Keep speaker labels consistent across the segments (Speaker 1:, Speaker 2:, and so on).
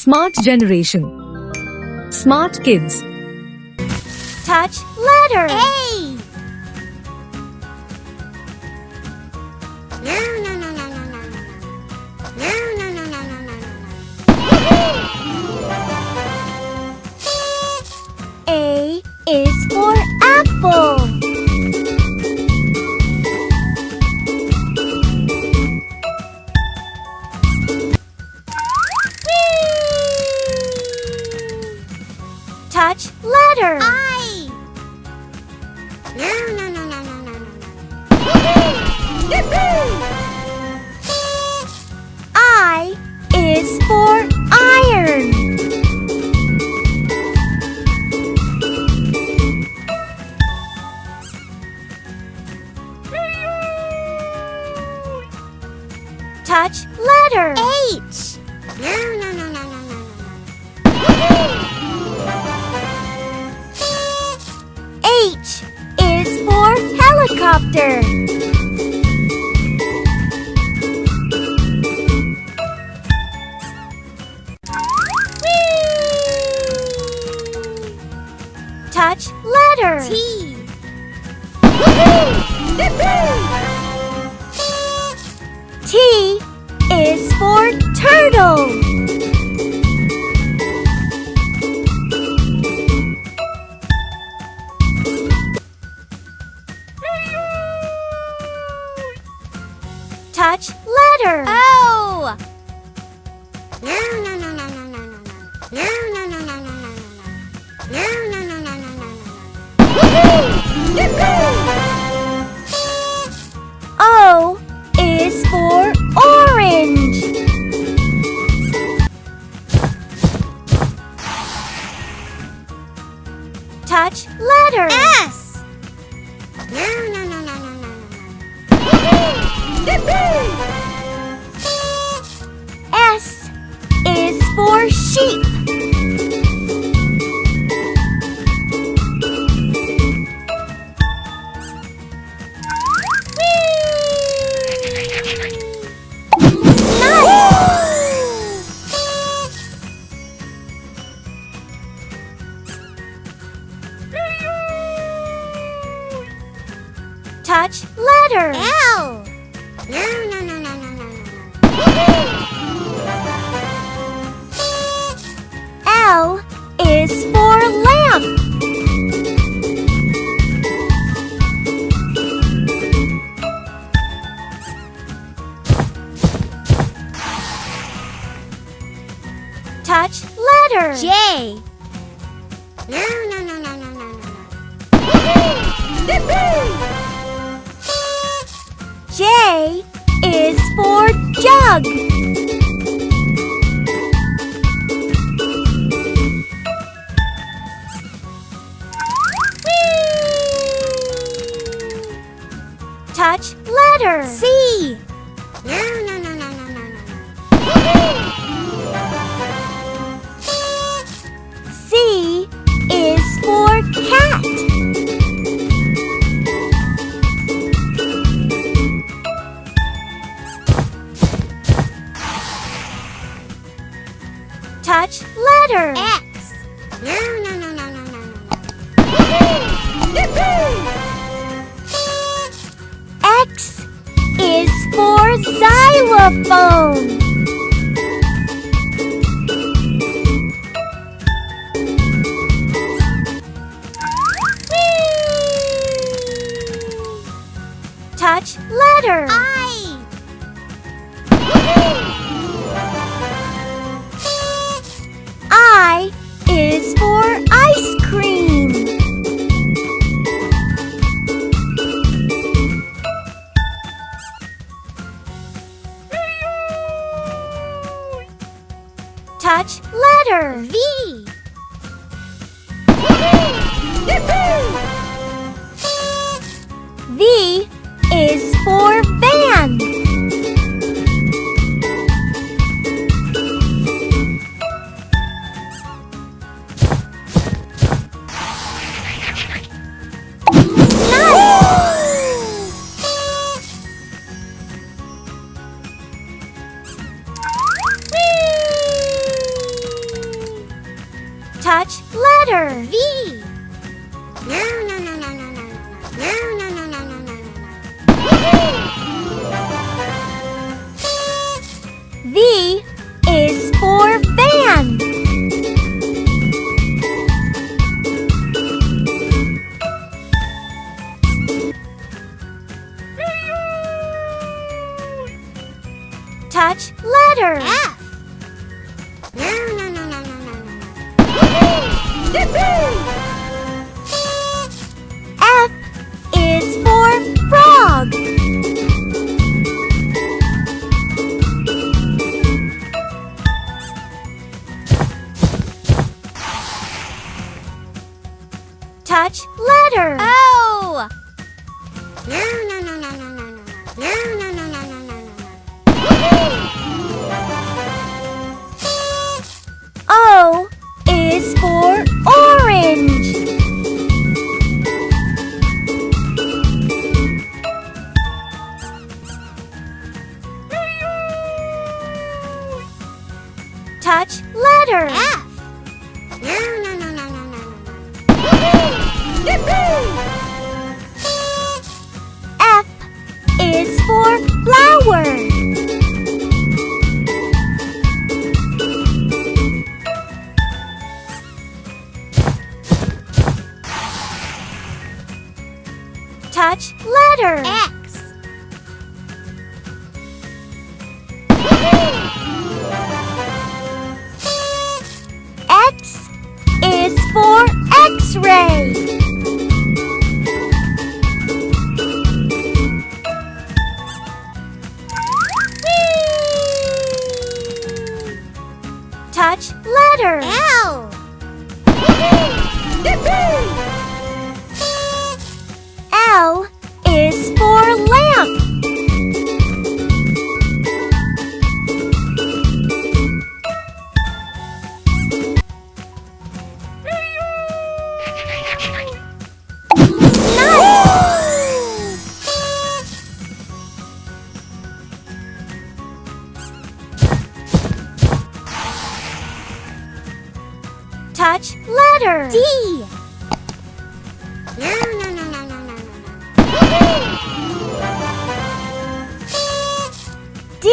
Speaker 1: Smart generation. Smart kids.
Speaker 2: Touch letter
Speaker 3: A. No, no, no, no, no, no, no. No, no, no, no, no, no, no.
Speaker 2: A is for apple. Touch letter
Speaker 3: I. No, no, no, no, no, no, no, no.
Speaker 2: I is for iron. Touch letter
Speaker 3: H. No, no, no, no, no, no, no,
Speaker 2: H is for helicopter. Touch letter
Speaker 3: T.
Speaker 2: T is for turtle. Touch letter
Speaker 3: O. No, no, no, no, no, no, no, no. No, no, no, no, no, no, no, no. No, no, no, no, no, no, no.
Speaker 2: O is for orange. Touch letter
Speaker 3: S. No, no, no, no, no, no, no.
Speaker 2: S is for sheep. Touch letter
Speaker 3: L. No, no, no, no, no, no, no,
Speaker 2: L is for lamp. Touch letter
Speaker 3: J. No, no, no, no, no, no, no.
Speaker 2: J is for jug. Touch letter
Speaker 3: C. No, no, no, no, no, no, no.
Speaker 2: C is for cat. Touch letter
Speaker 3: X. No, no, no, no, no, no, no.
Speaker 2: X is for xylophone. Touch letter
Speaker 3: I.
Speaker 2: I is for ice cream. Touch letter
Speaker 3: V.
Speaker 2: V is for van. letter. V.
Speaker 3: No, no, no, no, no, no, no, no, no, no, no, no, no.
Speaker 2: V is for van. Touch letter.
Speaker 3: F. No, no, no, no, no, no, no.
Speaker 2: F is for frog. Touch letter.
Speaker 3: O. No, no, no, no, no, no, no, no, no, no, no, no, no, no.
Speaker 2: O is for orange. Touch letter.
Speaker 3: F. No, no, no, no, no, no, no.
Speaker 2: F is for flower. Touch letter.
Speaker 3: X.
Speaker 2: X is for X-ray. Touch letter.
Speaker 3: L.
Speaker 2: L is for lamp. Touch letter.
Speaker 3: D. No, no, no, no, no, no, no, no.
Speaker 2: D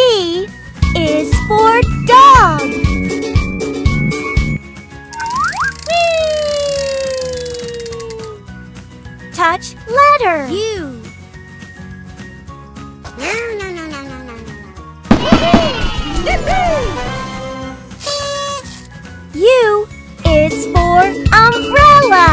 Speaker 2: is for dog. Touch letter.
Speaker 3: U. No, no, no, no, no, no, no, no.
Speaker 2: U is for umbrella.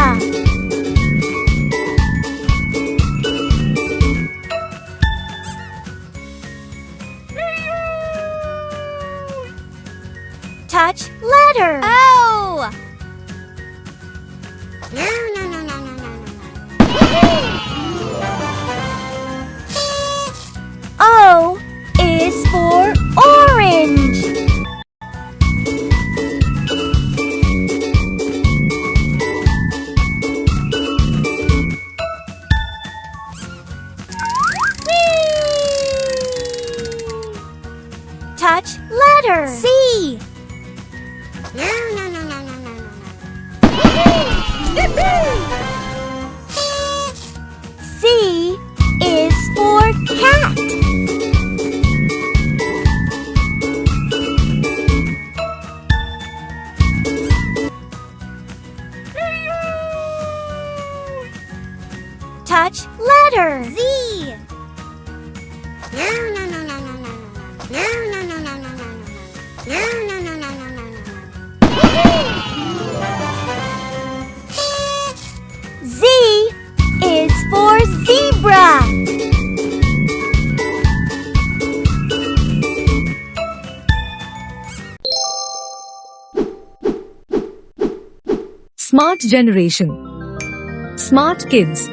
Speaker 2: Touch letter.
Speaker 3: O. No, no, no, no, no, no, no, no.
Speaker 2: O is for orange. Touch letter.
Speaker 3: C. No, no, no, no, no, no, no, no.
Speaker 2: C is for cat. Touch letter.
Speaker 3: Z. No, no, no, no, no, no, no. No, no, no, no, no, no, no, no. No, no, no, no, no, no, no, no.
Speaker 2: Z is for zebra.
Speaker 1: Smart generation. Smart kids.